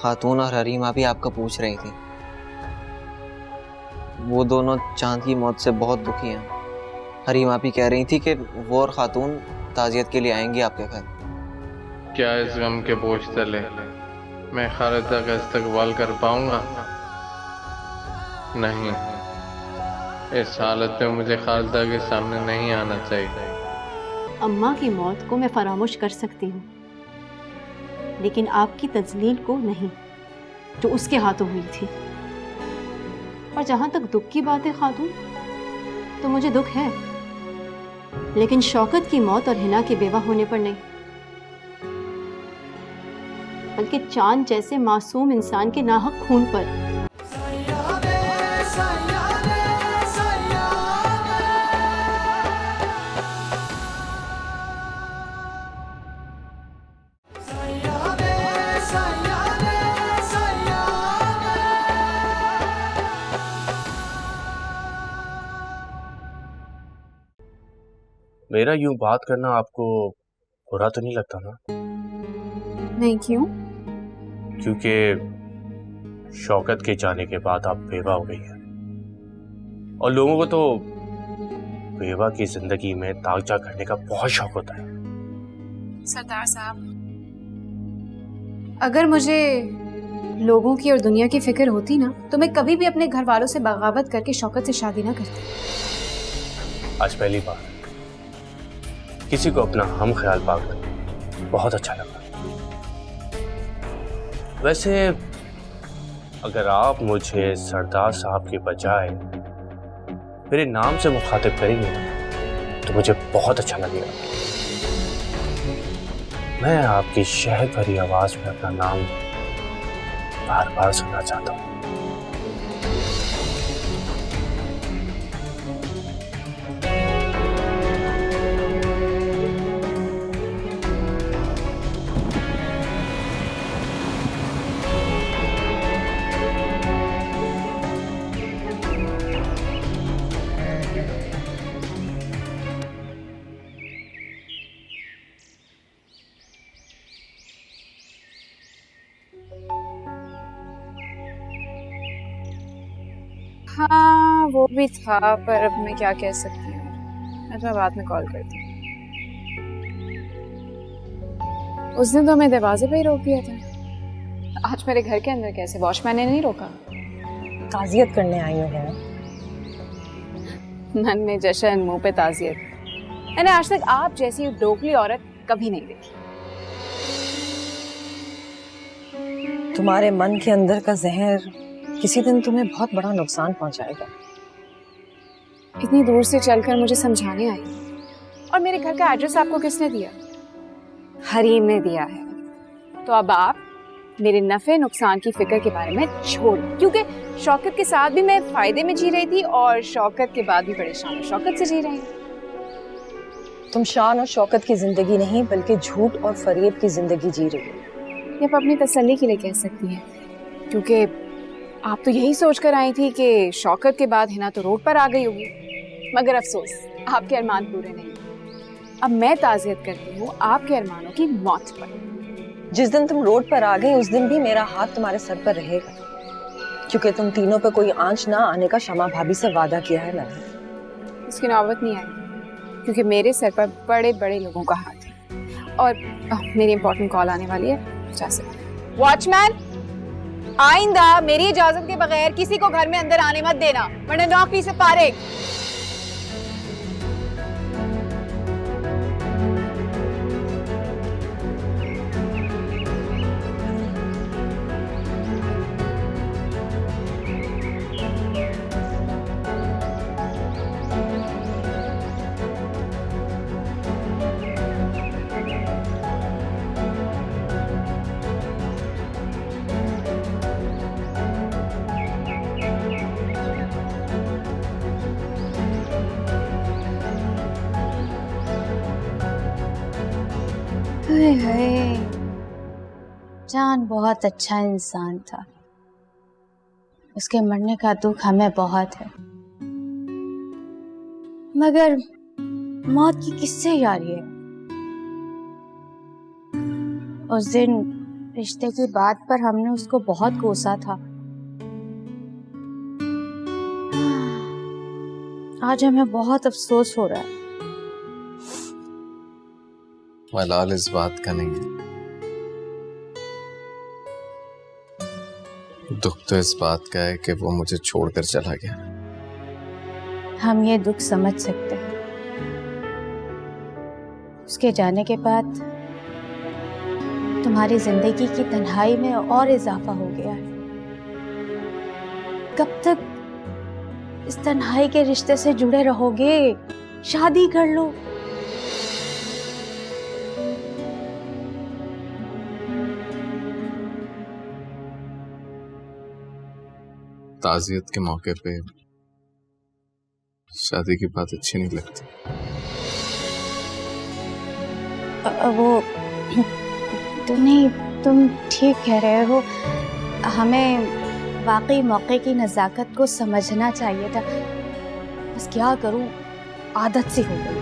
खातून और हरीमा भी आपका पूछ रही थी। वो दोनों चांद की मौत से बहुत दुखी हैं। हरीमा भी कह रही थी कि वो और खातून ताज़ियत के लिए आएंगी आपके घर। क्या इस गम के बोझ तले मैं खालिदा का इस्तकबाल कर पाऊंगा? नहीं, इस हालत में मुझे खालिदा के सामने नहीं आना चाहिए। अम्मा की मौत को मैं फरामोश कर सकती हूँ, लेकिन आपकी तजलील को नहीं, जो उसके हाथों हुई थी। और जहां तक दुख की बात है खातून, तो मुझे दुख है, लेकिन शौकत की मौत और हिना के बेवा होने पर नहीं, बल्कि चांद जैसे मासूम इंसान के नाहक खून पर। मेरा यूं बात करना आपको बुरा तो नहीं लगता ना? नहीं, क्यों? क्योंकि शौकत के जाने के बाद आप बेवा हो गई हैं और लोगों को तो बेवा की जिंदगी में ताकजा करने का बहुत शौक होता है। सरदार साहब, अगर मुझे लोगों की और दुनिया की फिक्र होती ना, तो मैं कभी भी अपने घर वालों से बगावत करके शौकत से शादी ना करती। आज पहली बार किसी को अपना हम ख्याल पाकर बहुत अच्छा लगा। वैसे अगर आप मुझे सरदार साहब के बजाय मेरे नाम से मुखातिब करेंगे तो मुझे बहुत अच्छा लगेगा। मैं आपकी शहद भरी आवाज में अपना नाम बार बार सुनना चाहता हूँ। हाँ, वो भी था, पर अब मैं क्या कह सकती हूँ। मैं बाद में कॉल करती हूँ। उसने तो मैं दरवाजे पे ही रोक दिया था। आज मेरे घर के अंदर कैसे? वॉचमैन ने नहीं रोका। ताजियत करने आई हो है। मन में जश्न, मुंह पे ताजियत। मैंने आज तक आप जैसी डोकली औरत कभी नहीं देखी। तुम्हारे मन के अंदर का जहर किसी दिन तुम्हें बहुत बड़ा नुकसान पहुंचाएगा। इतनी दूर से चलकर मुझे समझाने आई, और मेरे घर का एड्रेस आपको किसने दिया? हरीम ने दिया है। तो अब आप मेरे नफे नुकसान की फिक्र के बारे में छोड़, क्योंकि शौकत के साथ भी मैं फायदे में जी रही थी और शौकत के बाद भी परेशान शौकत से जी रही हूँ। तुम शान और शौकत की जिंदगी नहीं, बल्कि झूठ और फरेब की जिंदगी जी रही हो। ये आप अपनी तसल्ली के लिए कह सकती हैं, क्योंकि आप तो यही सोचकर आई थी कि शौकत के बाद हिना तो रोड पर आ गई होगी। मगर अफसोस, आपके अरमान पूरे नहीं। अब मैं ताज़ियत करती हूँ आपके अरमानों की मौत पर। जिस दिन तुम रोड पर आ गई उस दिन भी मेरा हाथ तुम्हारे सर पर रहेगा, क्योंकि तुम तीनों पे कोई आंच ना आने का शमा भाभी से वादा किया है मैंने। इसकी नौबत नहीं आई, क्योंकि मेरे सर पर बड़े बड़े लोगों का हाथ है। और मेरी इंपॉर्टेंट कॉल आने वाली है। वॉचमैन, आइंदा मेरी इजाजत के बगैर किसी को घर में अंदर आने मत देना, वरना नौकरी से फारिग। जान बहुत अच्छा इंसान था, उसके मरने का दुख हमें बहुत है, मगर मौत की किससे यारी है? उस दिन रिश्ते की बात पर हमने उसको बहुत कोसा था। आज हमें बहुत अफसोस हो रहा है। मलाल इस बात का नहीं है, दुख तो इस बात का है कि वो मुझे छोड़कर चला गया। हम ये दुख समझ सकते हैं। उसके जाने के बाद तुम्हारी जिंदगी की तन्हाई में और इजाफा हो गया है। कब तक इस तन्हाई के रिश्ते से जुड़े रहोगे? शादी कर लो। ताज़ियत के मौके पे शादी की बात अच्छी नहीं लगती। वो तो नहीं, तुम ठीक कह रहे हो। हमें वाकई मौके की नज़ाकत को समझना चाहिए था। बस क्या करूं, आदत सी हो गई।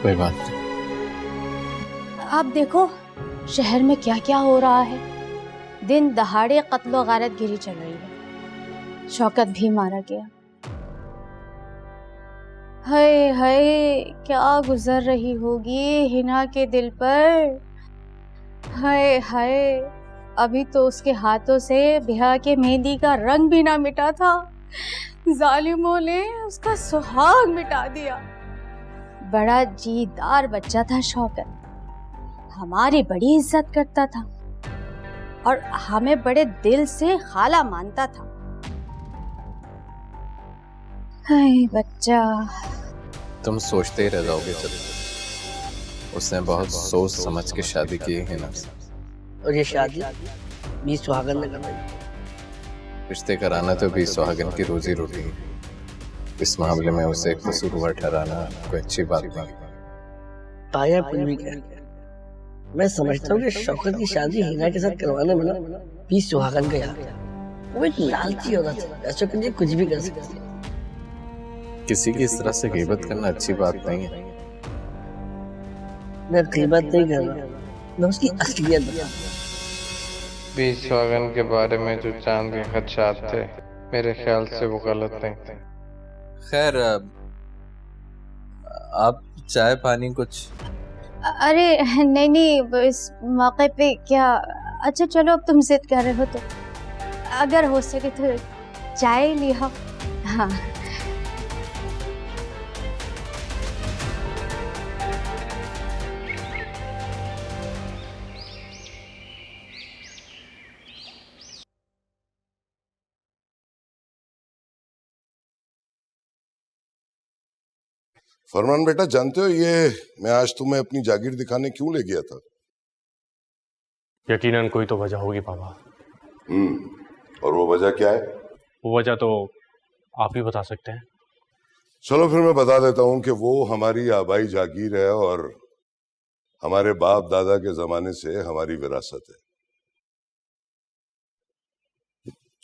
कोई बात नहीं। आप देखो शहर में क्या क्या हो रहा है। दिन दहाड़े कत्लो गारत गिरी चल रही है। शौकत भी मारा गया। हाय हाय, क्या गुजर रही होगी हिना के दिल पर। हाय हाय, अभी तो उसके हाथों से ब्याह के मेहंदी का रंग भी ना मिटा था, जालिमों ने उसका सुहाग मिटा दिया। बड़ा जीदार बच्चा था शौकत, हमारी बड़ी इज्जत करता था और हमें बड़े दिल से खाला मानता था। हाय बच्चा। तुम सोचते ही रह जाओगे जब उसने बहुत सोच समझ के शादी की है ना। और ये शादी 20 सुहागन में करना। रिश्ते कराना तो 20 सुहागन की रोजी रोटी है। इस मामले में उसे कसूरवार ठहराना कोई अच्छी बात नहीं। ताया कुछ भी कह, मैं समझता हूँ कि शौकत की शादी हिना के साथ करवाने में ना 20 सुहागन का याद है। वो एक लालची औरत है, ऐसा के लिए कुछ भी कर सकती है। किसी की इस तरह से गीबत करना अच्छी बात नहीं है। मैं गीबत नहीं कर रहा, मैं उसकी असलियत बता। 20 सुहागन के बारे में जो चांद के खदशात थे, मेरे ख्याल से वो गलत नहीं थे। खैर, आप चाय पानी कुछ? अरे नहीं नहीं, इस मौके पे क्या। अच्छा चलो, अब तुम जिद कर रहे हो तो अगर हो सके तो चाय लिया। हाँ फरमान बेटा, जानते हो ये मैं आज तुम्हें अपनी जागीर दिखाने क्यों ले गया था? यकीनन कोई तो वजह होगी पापा। और वो वजह क्या है? वो वजह तो आप ही बता सकते हैं। चलो फिर मैं बता देता हूँ कि वो हमारी आबाई जागीर है और हमारे बाप दादा के जमाने से हमारी विरासत है।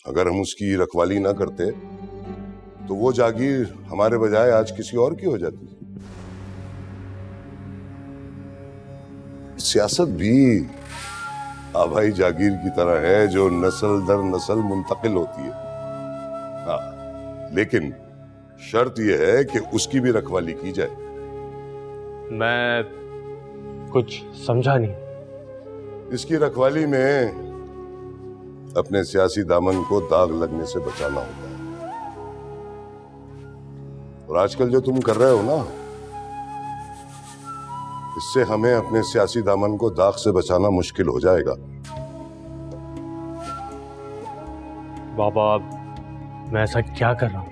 अगर हम उसकी रखवाली ना करते तो वो जागीर हमारे बजाय आज किसी और की हो जाती। सियासत भी आबाई जागीर की तरह है जो नस्ल दर नस्ल मुंतकिल होती है। हाँ, लेकिन शर्त यह है कि उसकी भी रखवाली की जाए। मैं कुछ समझा नहीं। इसकी रखवाली में अपने सियासी दामन को दाग लगने से बचाना होता है। और आजकल जो तुम कर रहे हो ना, इससे हमें अपने सियासी दामन को दाग से बचाना मुश्किल हो जाएगा। बाबा, मैं ऐसा क्या कर रहा हूं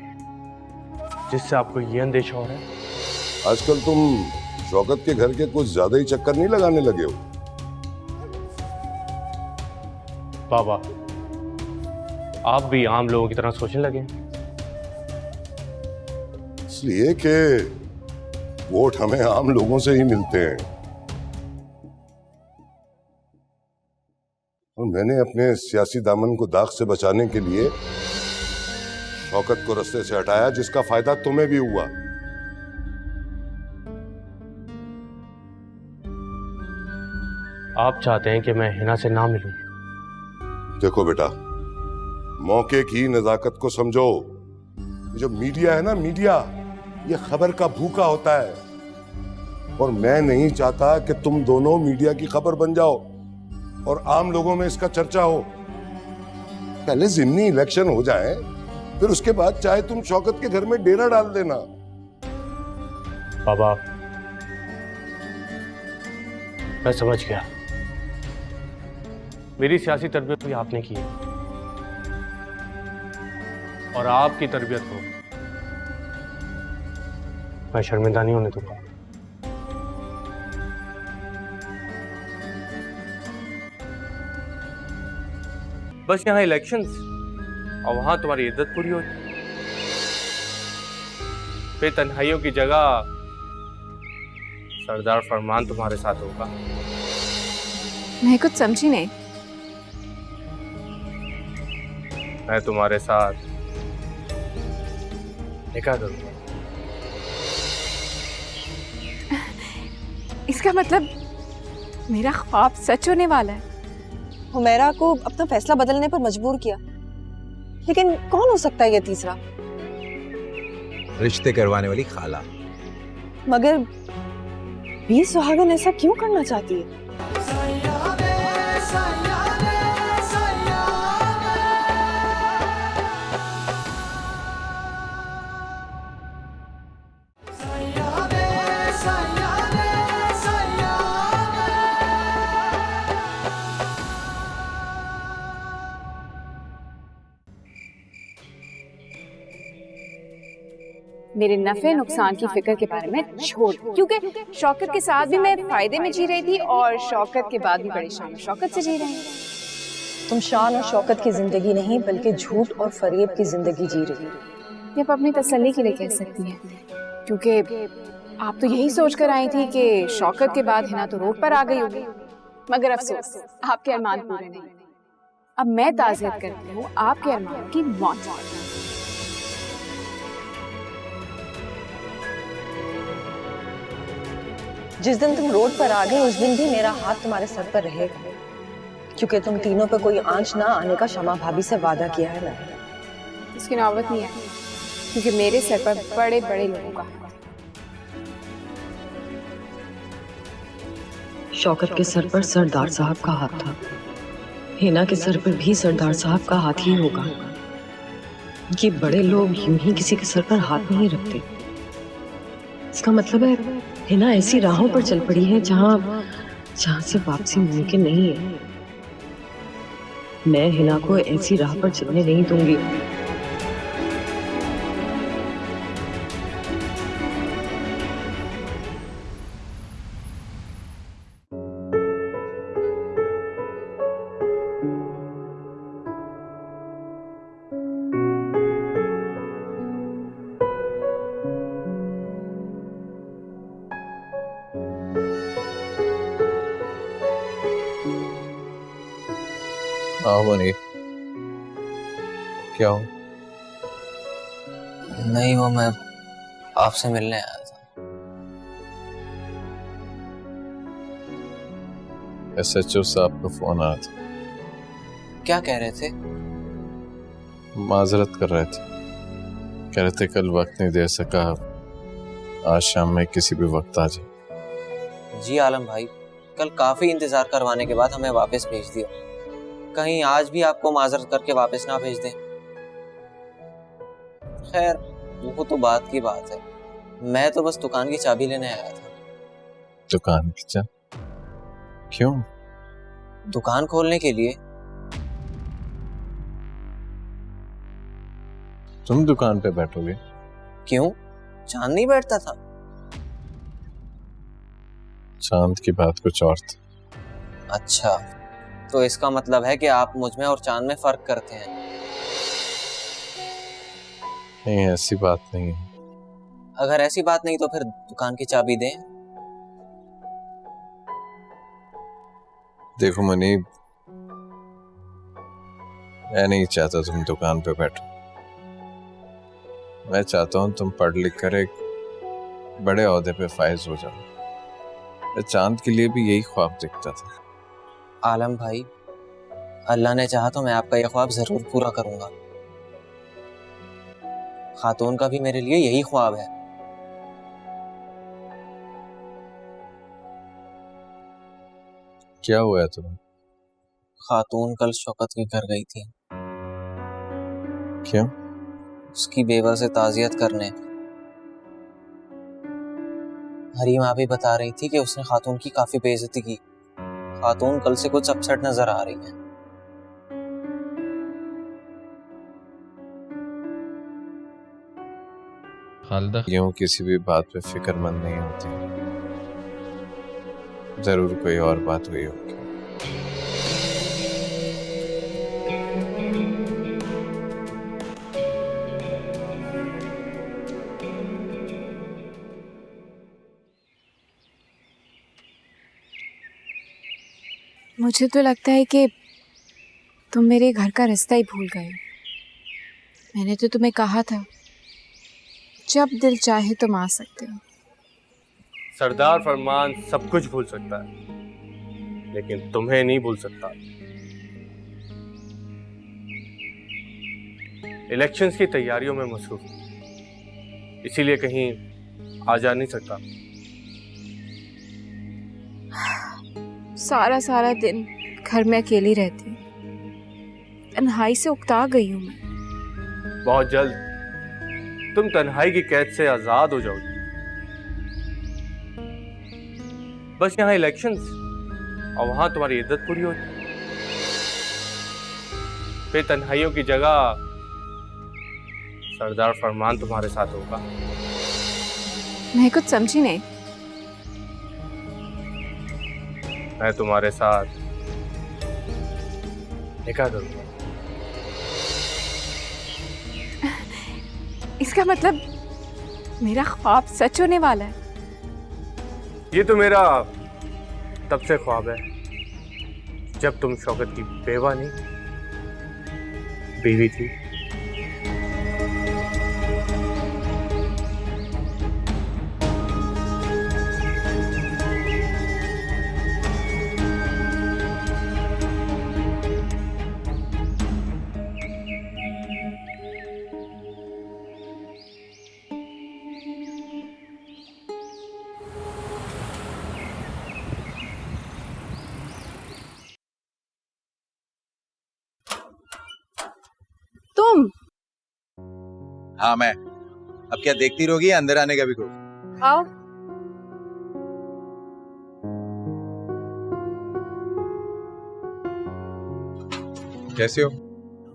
जिससे आपको ये अंदेशा हो रहा है? आजकल तुम शौकत के घर के कुछ ज्यादा ही चक्कर नहीं लगाने लगे हो? बाबा, आप भी आम लोगों की तरह सोचने लगे। इसलिए कि वोट हमें आम लोगों से ही मिलते हैं। और मैंने अपने सियासी दामन को दाग से बचाने के लिए शौकत को रास्ते से हटाया, जिसका फायदा तुम्हें भी हुआ। आप चाहते हैं कि मैं हिना से ना मिलूं? देखो बेटा, मौके की नजाकत को समझो। जो मीडिया है ना, मीडिया, ये खबर का भूखा होता है, और मैं नहीं चाहता कि तुम दोनों मीडिया की खबर बन जाओ और आम लोगों में इसका चर्चा हो। पहले जिमनी इलेक्शन हो जाए, फिर उसके बाद चाहे तुम शौकत के घर में डेरा डाल देना। बाबा, मैं समझ गया। मेरी सियासी तरबियत भी आपने की है, और आपकी तरबियत को मैं शर्मिंदा नहीं होने दूंगा। बस यहाँ इलेक्शंस, और वहां तुम्हारी इज्जत पूरी हो, फिर तन्हाइयों की जगह सरदार फरमान तुम्हारे साथ होगा। मैं कुछ समझी नहीं। मैं तुम्हारे साथ निकाह करूंगा। इसका मतलब मेरा ख्वाब सच होने वाला है। हुमैरा को अपना फैसला बदलने पर मजबूर किया, लेकिन कौन हो सकता है ये तीसरा? रिश्ते करवाने वाली खाला। मगर बीर सुहागन ऐसा क्यों करना चाहती है? मेरे नफे नुकसान की फिक्र के बारे में छोड़, क्योंकि शौकत के साथ भी मैं फायदे में जी रही थी और शौकत के बाद भी बड़ी शान और शौकत से जी रही हूँ। तुम शान और शौकत की जिंदगी नहीं, बल्कि झूठ और फरेब की जिंदगी जी रही हो। ये आप अपनी तसल्ली के लिए कह सकती हैं, क्योंकि आप तो यही सोच कर आई थी कि शौकत के बाद हिना तो रोड पर आ गई होगी। मगर अफसोस, आपके अरमान पूरे नहीं। अब मैं ताज़ियत करती हूँ आपके अरमान की मौत। जिस दिन तुम रोड पर आ गई, उस दिन भी मेरा हाथ तुम्हारे सर पर रहेगा, क्योंकि तुम तीनों पे कोई आंच ना आने का शमा भाभी से वादा किया है मैंने। इसकी नौबत नहीं आई, क्योंकि मेरे सर पर बड़े बड़े लोगों का हाथ। शौकत के सर पर सरदार साहब का हाथ था, हिना के सर पर भी सरदार साहब का हाथ ही होगा। ये बड़े लोग यूं ही किसी के सर पर हाथ नहीं रखते। इसका मतलब है हिना ऐसी राहों पर चल पड़ी है जहां से वापसी मुमकिन नहीं है। मैं हिना को ऐसी राह पर चलने नहीं दूंगी। हाँ मनी, क्या हो? नहीं, वो मैं आपसे मिलने आया था। SHO साहब का फोन आया था। क्या कह रहे थे? माजरत कर रहे थे, कह रहे थे कल वक्त नहीं दे सका, आज शाम में किसी भी वक्त आ जाए। जी आलम भाई, कल काफी इंतजार करवाने के बाद हमें वापस भेज दिया। कहीं आज भी आपको माजरत करके वापस ना भेज दें। खैर, वो तो बात की बात है। मैं तो बस दुकान की चाबी लेने आया था। दुकान की चाबी? क्यों? दुकान खोलने के लिए। तुम दुकान पे बैठोगे? क्यों? चांद नहीं बैठता था? चांद की बात कुछ और थी। अच्छा, तो इसका मतलब है कि आप मुझ में और चांद में फर्क करते हैं। नहीं, ऐसी बात नहीं है। अगर ऐसी बात नहीं तो फिर दुकान की चाबी दें। देखो मनी, मैं नहीं चाहता तुम दुकान पे बैठो। मैं चाहता हूं तुम पढ़ लिख कर एक बड़े ओहदे पे फाइज हो जाओ। मैं चांद के लिए भी यही ख्वाब देखता था। आलम भाई, अल्लाह ने चाहा तो मैं आपका यह ख्वाब जरूर पूरा करूंगा। खातून का भी मेरे लिए यही ख्वाब है। क्या हुआ है तुम्हें? खातून कल शौकत के घर गई थी। क्यों? उसकी बेवा से ताजियत करने। हरीम आप ही बता रही थी कि उसने खातून की काफी बेइज्जती की। खातून कल से कुछ अपसेट नजर आ रही है। खालिदा यूं किसी भी बात पे फिक्रमंद नहीं होती। जरूर कोई और बात हुई होगी। मुझे तो लगता है कि तुम मेरे घर का रास्ता ही भूल गए। मैंने तो तुम्हें कहा था जब दिल चाहे तुम आ सकते हो। सरदार फरमान सब कुछ भूल सकता है, लेकिन तुम्हें नहीं भूल सकता। इलेक्शंस की तैयारियों में मसरूफ हूं, इसीलिए कहीं आ जा नहीं सकता। सारा दिन घर में अकेली रहती हूँ। तन्हाई से उकता गई हूँ मैं। बहुत जल्द तुम तन्हाई की कैद से आजाद हो जाओगी। बस यहाँ इलेक्शंस और वहां तुम्हारी इद्दत पूरी हो जाए, फिर तन्हाइयों की जगह सरदार फरमान तुम्हारे साथ होगा। मैं कुछ समझी नहीं। मैं तुम्हारे साथ निकाह करूंगा। इसका मतलब मेरा ख्वाब सच होने वाला है। ये तो मेरा तब से ख्वाब है जब तुम शौकत की बेवा नहीं, बीवी थी। तुम? हाँ मैं। अब क्या देखती रहोगी, अंदर आने का भी को? आओ। कैसे हो?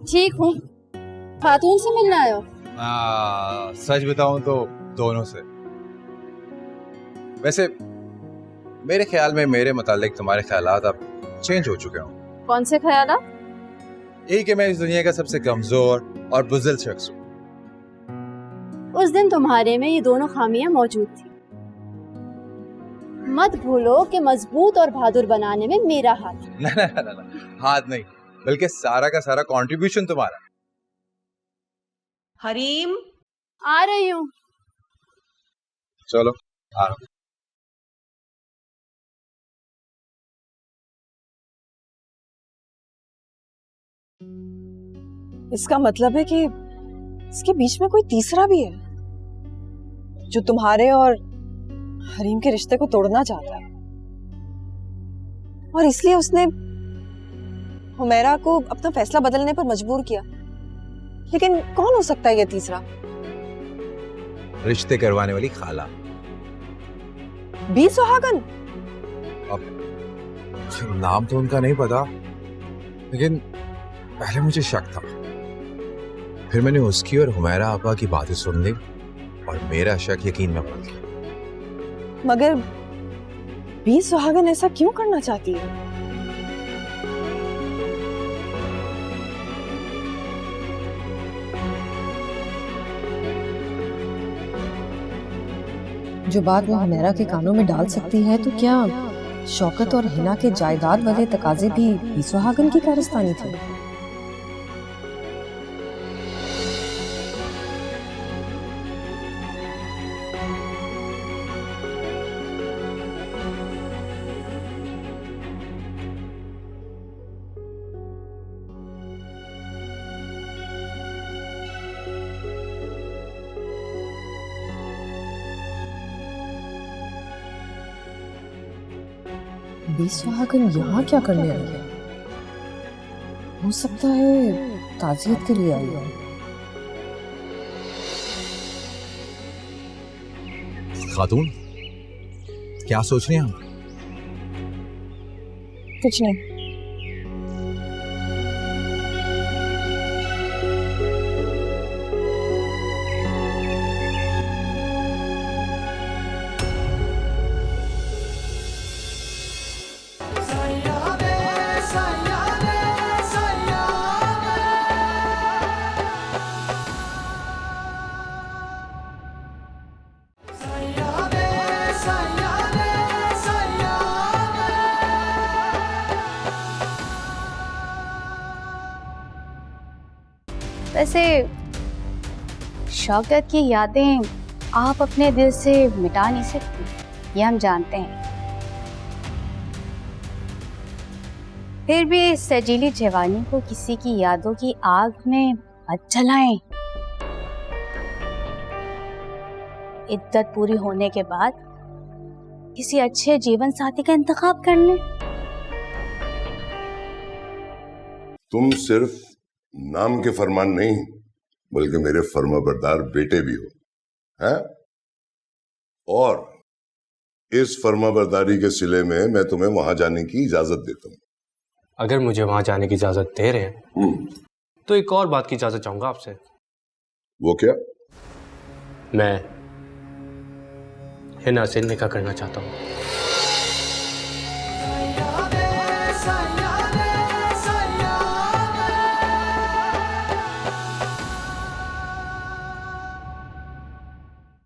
ठीक हूँ। खातून से मिलना आए हो? सच बताऊं तो दोनों से। वैसे मेरे ख्याल में मेरे मुतालिक तुम्हारे ख्यालात अब चेंज हो चुके हों। कौन से ख्यालात? यही कि मैं इस दुनिया का सबसे कमजोर और बुज़दिल शख्स हूँ। उस दिन तुम्हारे में ये दोनों खामियां मौजूद थी। मत भूलो कि मजबूत और बहादुर बनाने में मेरा हाथ है। ना, हाथ नहीं, बल्कि सारा का सारा कंट्रीब्यूशन तुम्हारा। हरीम, आ रही हूँ। चलो आ रहा हूं। इसका मतलब है कि इसके बीच में कोई तीसरा भी है जो तुम्हारे और हरीम के रिश्ते को तोड़ना चाहता है, और इसलिए उसने हुमैरा को अपना फैसला बदलने पर मजबूर किया। लेकिन कौन हो सकता है ये तीसरा? रिश्ते करवाने वाली खाला। बी सुहागन? अब नाम तो उनका नहीं पता, लेकिन पहले मुझे शक था। फिर मैंने उसकी और हुमैरा आपा की बातें सुन ली और मेरा शक यकीन में बदल गया। मगर बी सुहागन ऐसा क्यों करना चाहती है? जो बात वो हुमैरा के कानों में डाल सकती है, तो क्या शौकत और हिना के जायदाद वाले तकाजे भी सुहागन की कारस्तानी थे? बीस सुहागन यहाँ क्या करने आई है? हो सकता है ताजियत के लिए आई हो। खातून, क्या सोच रही हैं आप? कुछ नहीं। वैसे शौकत की यादें आप अपने दिल से मिटा नहीं सकती, ये हम जानते हैं। फिर भी इस सजीली जवानी को किसी की यादों की आग में मत जलाएं। इद्दत पूरी होने के बाद किसी अच्छे जीवन साथी का इंतखाब कर लें। तुम सिर्फ नाम के फरमान नहीं बल्कि मेरे फर्माबरदार बेटे भी हो, हैं? और इस फर्माबरदारी के सिले में मैं तुम्हें वहां जाने की इजाजत देता हूं। अगर मुझे वहां जाने की इजाजत दे रहे हैं तो एक और बात की इजाजत चाहूंगा आपसे। वो क्या? मैं हिना से निकाह करना चाहता हूँ।